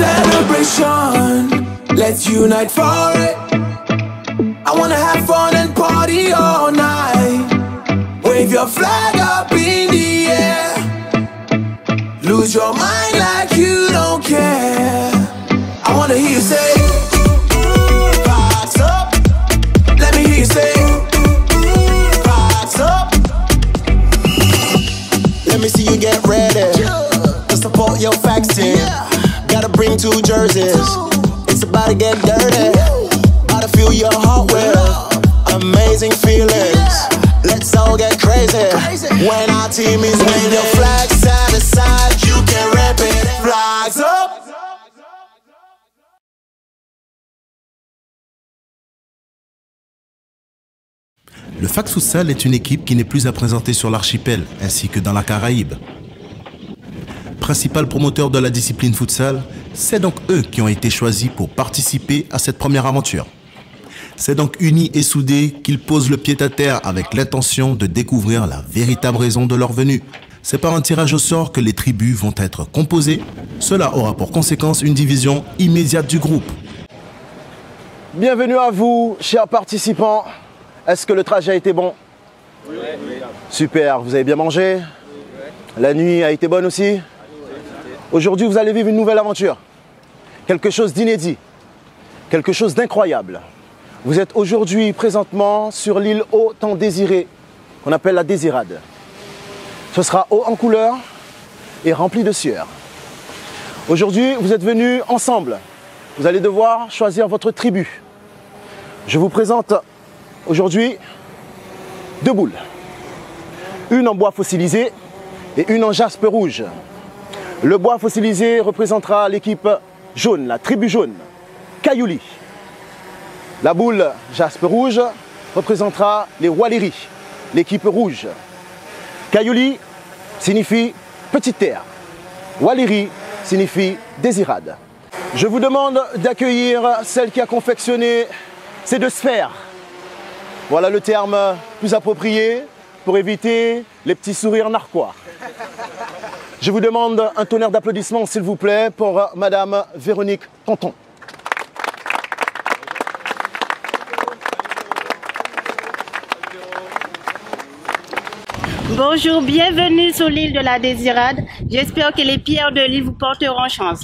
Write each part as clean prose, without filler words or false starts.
celebration. Let's unite for it. I wanna have fun and party all night. Wave your flag up in the air. Lose your mind like you don't care. I wanna hear you say, "Pass up." Let me hear you say, "Pass up." Let me see you get ready to support your faction. Gotta bring 2 jerseys. It's about to get dirty. About to fill your heart with amazing feelings. Let's all get crazy. When our team is waving your flag side to side, you can rap it. Flags up. Le Fax Futsal est une équipe qui n'est plus à présenter sur l'archipel, ainsi que dans la Caraïbe. Principal promoteur de la discipline futsal, c'est donc eux qui ont été choisis pour participer à cette première aventure. C'est donc unis et soudés qu'ils posent le pied à terre avec l'intention de découvrir la véritable raison de leur venue. C'est par un tirage au sort que les tribus vont être composées. Cela aura pour conséquence une division immédiate du groupe. Bienvenue à vous, chers participants. Est-ce que le trajet a été bon? Oui. Super, vous avez bien mangé? La nuit a été bonne aussi? Aujourd'hui, vous allez vivre une nouvelle aventure. Quelque chose d'inédit, quelque chose d'incroyable. Vous êtes aujourd'hui présentement sur l'île haut tant désirée, qu'on appelle la Désirade. Ce sera haut en couleur et rempli de sueur. Aujourd'hui, vous êtes venus ensemble. Vous allez devoir choisir votre tribu. Je vous présente aujourd'hui 2 boules. Une en bois fossilisé et une en jaspe rouge. Le bois fossilisé représentera l'équipe jaune, la tribu jaune, Kayouli. La boule jaspe rouge représentera les Waleri, l'équipe rouge. Kayouli signifie petite terre. Waleri signifie Désirade. Je vous demande d'accueillir celle qui a confectionné ces 2 sphères. Voilà le terme plus approprié pour éviter les petits sourires narquois. Je vous demande un tonnerre d'applaudissements, s'il vous plaît, pour Madame Véronique Tonton. Bonjour, bienvenue sur l'île de la Désirade. J'espère que les pierres de l'île vous porteront chance.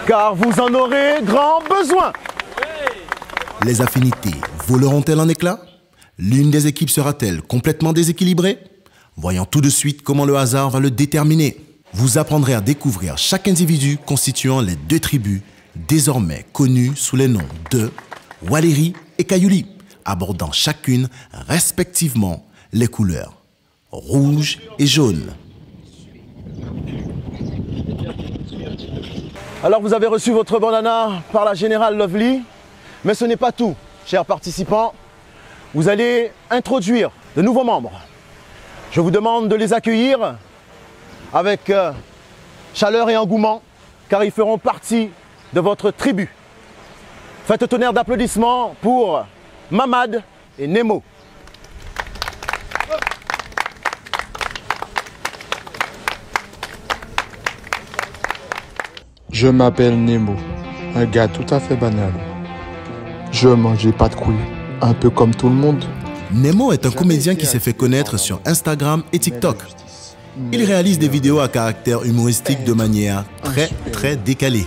Car vous en aurez grand besoin. Les affinités voleront-elles en éclats? L'une des équipes sera-t-elle complètement déséquilibrée? Voyons tout de suite comment le hasard va le déterminer. Vous apprendrez à découvrir chaque individu constituant les 2 tribus, désormais connues sous les noms de Waleri et Kayouli, abordant chacune respectivement les couleurs rouge et jaune. Alors vous avez reçu votre bandana par la générale Lovely, mais ce n'est pas tout, chers participants. Vous allez introduire de nouveaux membres. Je vous demande de les accueillir avec chaleur et engouement, car ils feront partie de votre tribu. Faites un tonnerre d'applaudissements pour Mamad et Nemo. Je m'appelle Nemo, un gars tout à fait banal. Je mangeais pas de couilles, un peu comme tout le monde. Nemo est un comédien qui s'est fait connaître sur Instagram et TikTok. Il réalise des vidéos à caractère humoristique de manière très décalée.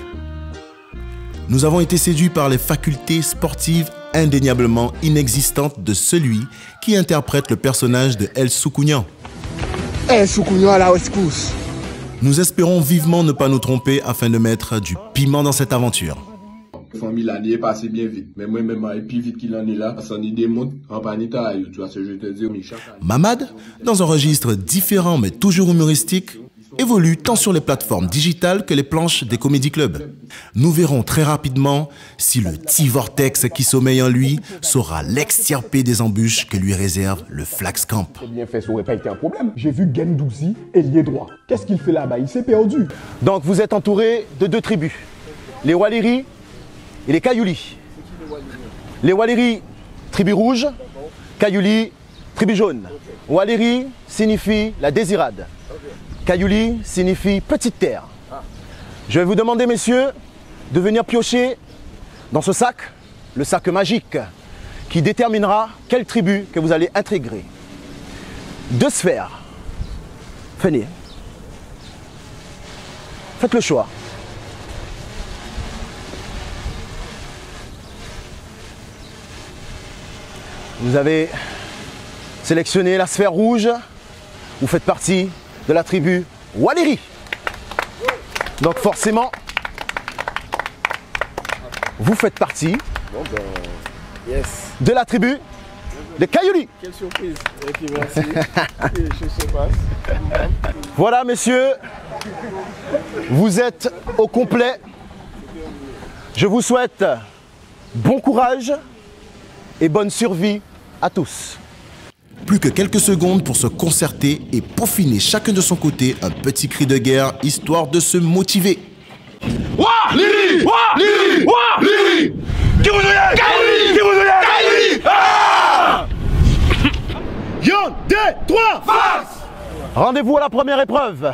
Nous avons été séduits par les facultés sportives indéniablement inexistantes de celui qui interprète le personnage de El Soukounian. El Soukounian à la rescousse. Nous espérons vivement ne pas nous tromper afin de mettre du piment dans cette aventure. Famille l'année est passée bien vite, mais moi-même, et plus vite qu'il en est là, ça n'y démonte en panita, tu vois ce que je te dis, Michel. Mamad, dans un registre différent mais toujours humoristique, évolue tant sur les plateformes digitales que les planches des comédie clubs. Nous verrons très rapidement si le petit vortex qui sommeille en lui saura l'extirper des embûches que lui réserve le Flax Camp. Bien fait, ça aurait pas été un problème. J'ai vu Gendouzi, ailier droit. Qu'est-ce qu'il fait là-bas? Il s'est perdu. Donc vous êtes entouré de 2 tribus, les Waleri et les Kayouli. Les Waleri, tribu rouge, Kayouli, tribu jaune. Waleri signifie la Désirade. Kayouli signifie petite terre. Je vais vous demander, messieurs, de venir piocher dans ce sac, le sac magique, qui déterminera quelle tribu que vous allez intégrer. 2 sphères. Venez. Faites le choix. Vous avez sélectionné la sphère rouge. Vous faites partie de la tribu Waleri. Donc forcément, vous faites partie de la tribu de Kayuli. Quelle surprise. Et puis merci. Je sais pas. Voilà, messieurs, vous êtes au complet. Je vous souhaite bon courage et bonne survie à tous. Plus que quelques secondes pour se concerter et peaufiner chacun de son côté un petit cri de guerre, histoire de se motiver. Waleri! Waleri! Waleri! Qui vous est? Kayuli! Qui vous est? Kayuli! Ah! Yon, 2, 3, face! Rendez-vous à la première épreuve.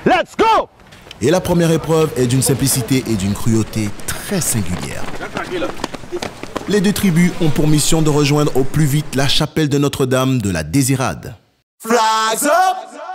Let's go! Et la première épreuve est d'une simplicité et d'une cruauté très singulière. Les 2 tribus ont pour mission de rejoindre au plus vite la chapelle de Notre-Dame de la Désirade. Flags up!